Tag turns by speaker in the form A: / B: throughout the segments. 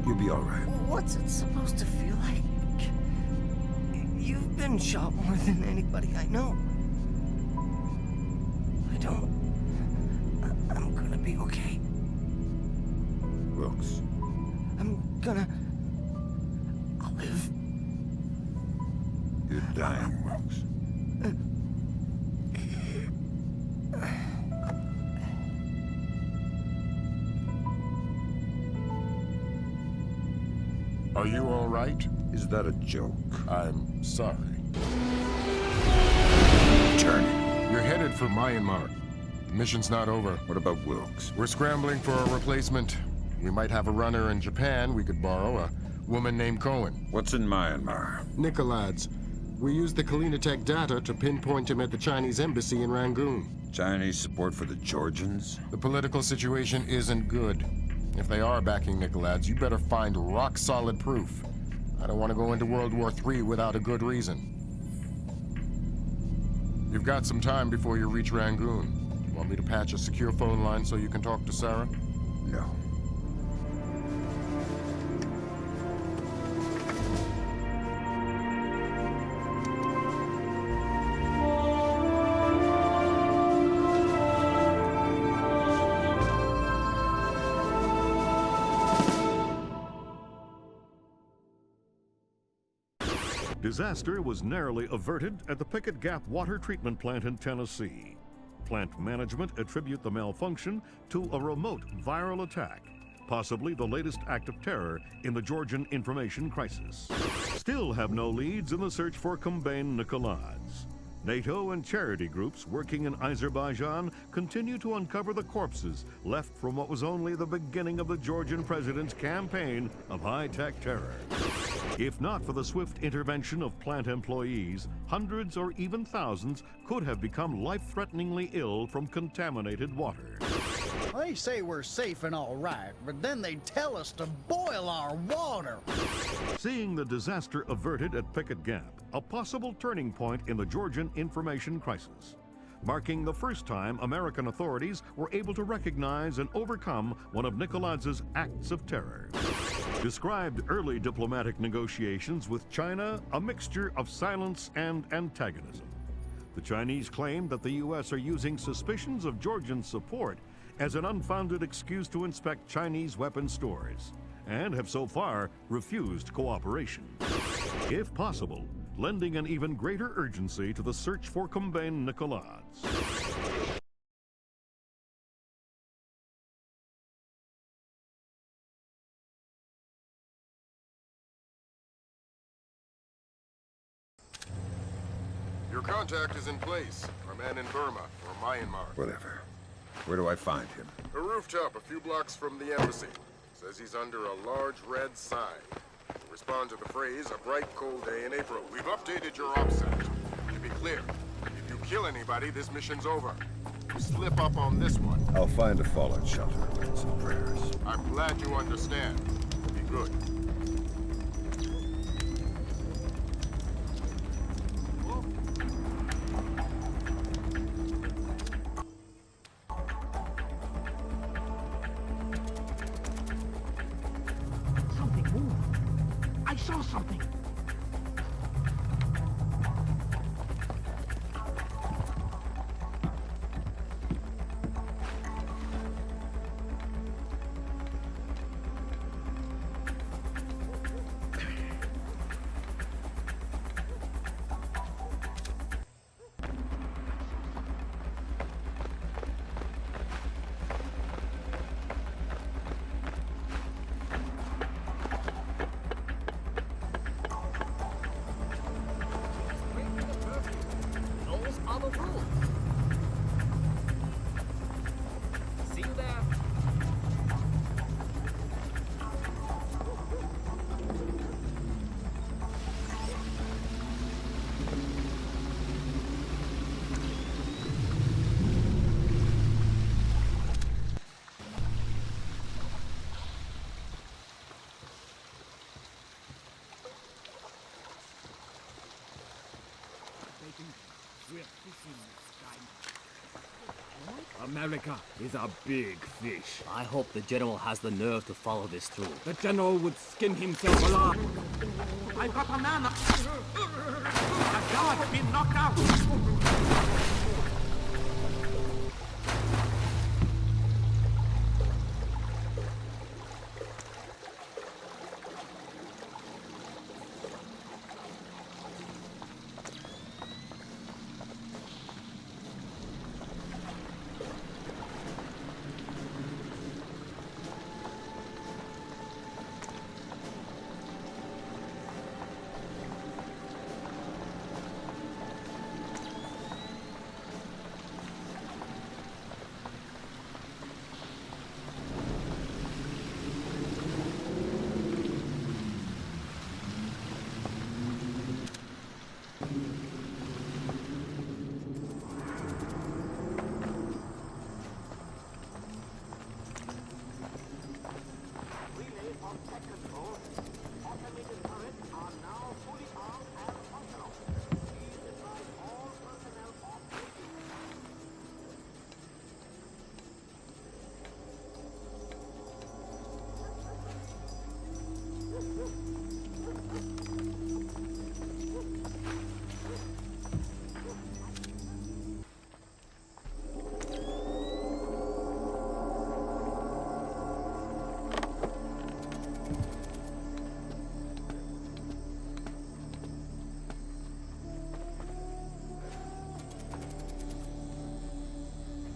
A: You'll be all right.
B: What's it supposed to feel like? You've been shot more than anybody I know. I'm gonna be okay.
A: Wilks.
B: I'll live.
A: You're dying, Wilks.
C: Are you all right?
A: Is that a joke?
C: I'm sorry.
A: Turn.
C: You're headed for Myanmar. The mission's not over.
A: What about Wilks?
C: We're scrambling for a replacement. We might have a runner in Japan we could borrow, a woman named Cohen.
A: What's in Myanmar?
C: Nikolads. We used the Kalina Tech data to pinpoint him at the Chinese embassy in Rangoon.
A: Chinese support for the Georgians?
C: The political situation isn't good. If they are backing Nikolads, you better find rock-solid proof. I don't want to go into World War III without a good reason. You've got some time before you reach Rangoon. Want me to patch a secure phone line so you can talk to Sarah?
A: No.
D: Disaster was narrowly averted at the Pickett Gap water treatment plant in Tennessee. Plant management attribute the malfunction to a remote viral attack, possibly the latest act of terror in the Georgian information crisis. Still have no leads in the search for Combane Nikolads. NATO and charity groups working in Azerbaijan continue to uncover the corpses left from what was only the beginning of the Georgian president's campaign of high-tech terror. If not for the swift intervention of plant employees, hundreds or even thousands could have become life-threateningly ill from contaminated water.
E: They say we're safe and all right, but then they tell us to boil our water.
D: Seeing the disaster averted at Pickett Gap, a possible turning point in the Georgian information crisis, marking the first time American authorities were able to recognize and overcome one of Nikolads' acts of terror. Described early diplomatic negotiations with China a mixture of silence and antagonism. The Chinese claim that the U.S. are using suspicions of Georgian support as an unfounded excuse to inspect Chinese weapon stores, and have so far refused cooperation. If possible, lending an even greater urgency to the search for Combane Nikolads.
C: Your contact is in place. Our man in Burma, or Myanmar.
A: Whatever. Where do I find him?
C: A rooftop a few blocks from the embassy. Says he's under a large red sign. To respond to the phrase, a bright cold day in April. We've updated your op set. To be clear, if you kill anybody, this mission's over. You slip up on this one.
A: I'll find a fallout shelter and some prayers.
C: I'm glad you understand. Be good.
F: Something moved. I saw something. America is a big fish.
G: I hope the general has the nerve to follow this through.
F: The general would skin himself alive. I've got a man. A guard been knocked out.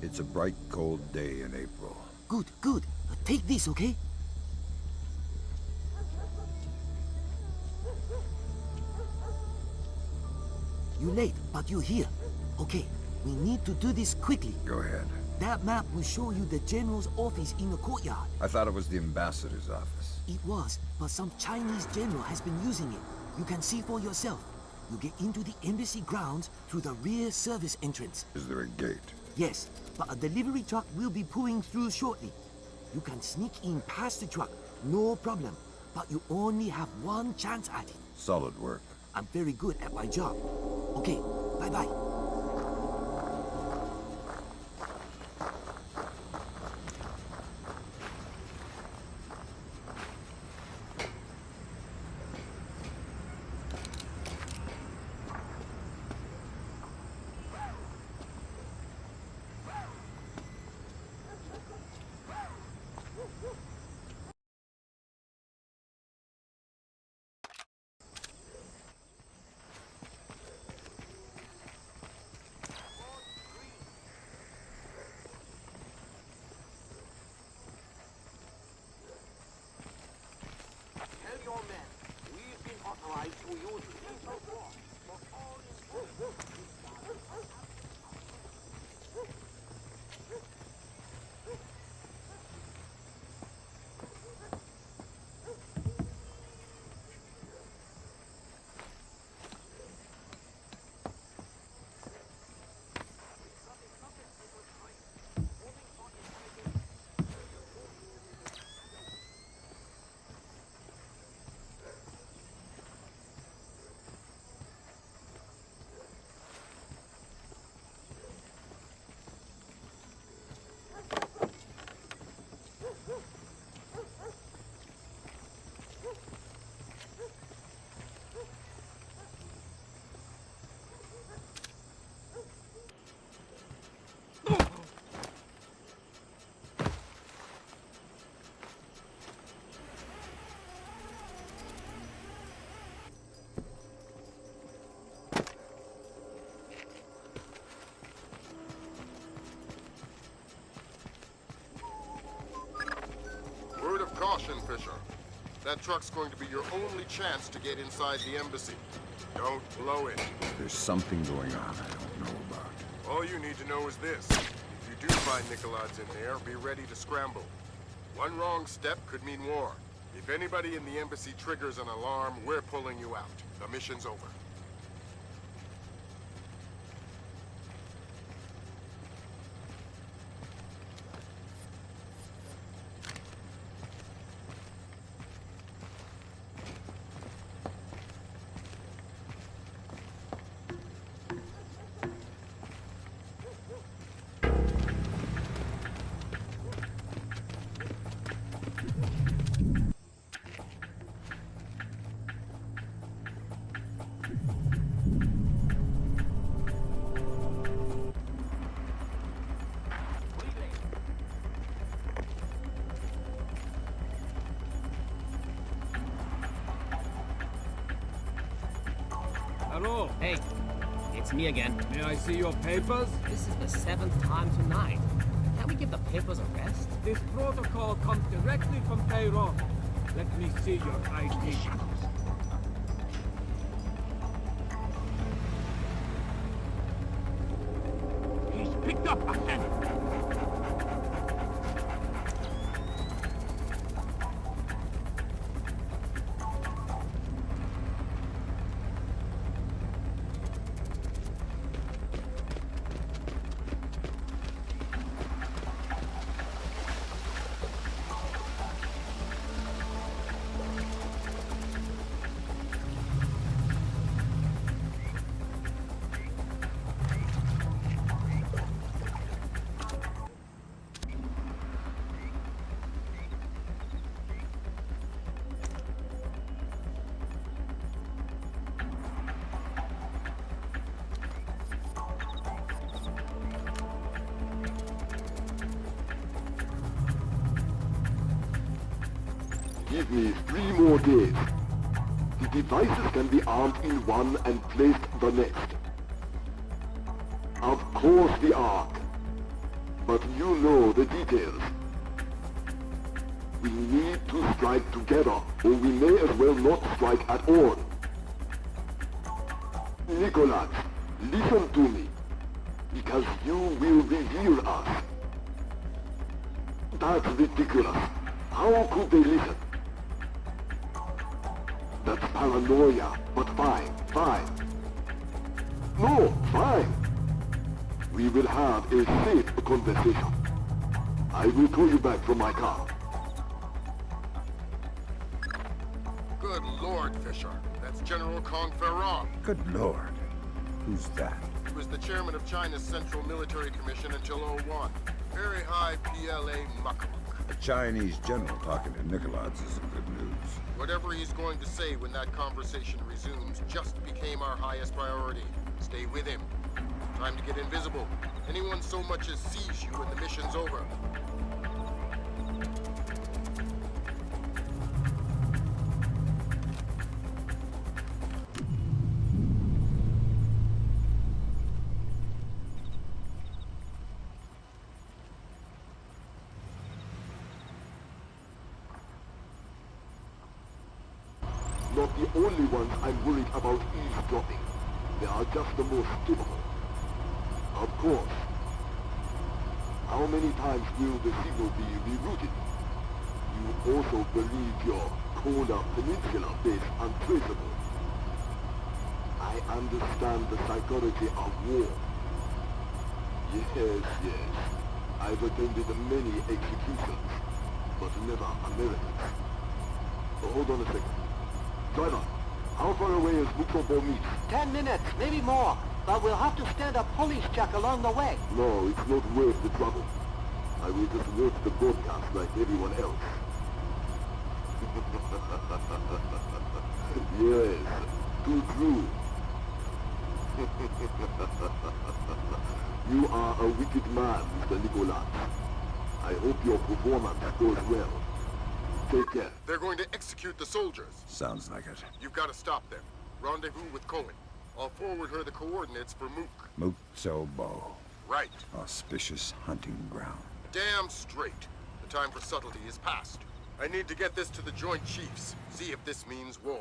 A: It's a bright, cold day in April.
B: Good, good. Take this, okay? You're late, but you're here. Okay, we need to do this quickly.
A: Go ahead.
B: That map will show you the general's office in the courtyard.
A: I thought it was the ambassador's office.
B: It was, but some Chinese general has been using it. You can see for yourself. You get into the embassy grounds through the rear service entrance.
A: Is there a gate?
B: Yes, but a delivery truck will be pulling through shortly. You can sneak in past the truck, no problem. But you only have one chance at it.
A: Solid work.
B: I'm very good at my job. Okay, bye-bye.
F: Tell your men, we've been authorized to use lethal force for all
C: Caution, Fisher. That truck's going to be your only chance to get inside the embassy. Don't blow it.
A: There's something going on I don't know about.
C: All you need to know is this. If you do find Nicolaides in there, be ready to scramble. One wrong step could mean war. If anybody in the embassy triggers an alarm, we're pulling you out. The mission's over.
F: Hello.
G: Hey, it's me again.
F: May I see your papers?
G: This is the 7th time tonight. Can't we give the papers a rest?
F: This protocol comes directly from payroll. Let me see your ID. He's picked up a pen.
H: Give me 3 more days. The devices can be armed in one and placed the next. Of course the Ark. But you know the details. We need to strike together, or we may as well not strike at all. Nicholas, listen to me. Because you will reveal us. That's ridiculous. How could they listen? That's paranoia, but fine. No, fine. We will have a safe conversation. I will call you back from my car.
C: Good Lord, Fisher. That's General Kong Ferrong.
A: Good lord. Who's that?
C: He was the chairman of China's Central Military Commission until '01. Very high PLA muck.
A: A Chinese general talking to Nikolai isn't good news.
C: Whatever he's going to say when that conversation resumes just became our highest priority. Stay with him. Time to get invisible. Anyone so much as sees you and the mission's over.
H: Not the only ones I'm worried about eavesdropping. They are just the most capable. Of course. How many times will the signal be rerouted? You also believe your Kola Peninsula base untraceable. I understand the psychology of war. Yes. I've attended many executions, but never Americans. So hold on a second. Driver, how far away is Mukobo Meet?
I: 10 minutes, maybe more. But we'll have to stand a police check along the way.
H: No, it's not worth the trouble. I will just watch the broadcast like everyone else. Yes, too true. You are a wicked man, Mr. Nicholas. I hope your performance goes well. Take care.
C: They're going to execute the soldiers.
A: Sounds like it.
C: You've got to stop them. Rendezvous with Cohen. I'll forward her the coordinates for Mook.
A: Muksobo.
C: Right.
A: Auspicious hunting ground.
C: Damn straight. The time for subtlety is past. I need to get this to the Joint Chiefs. See if this means war.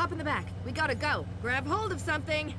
J: Hop in the back. We gotta go. Grab hold of something.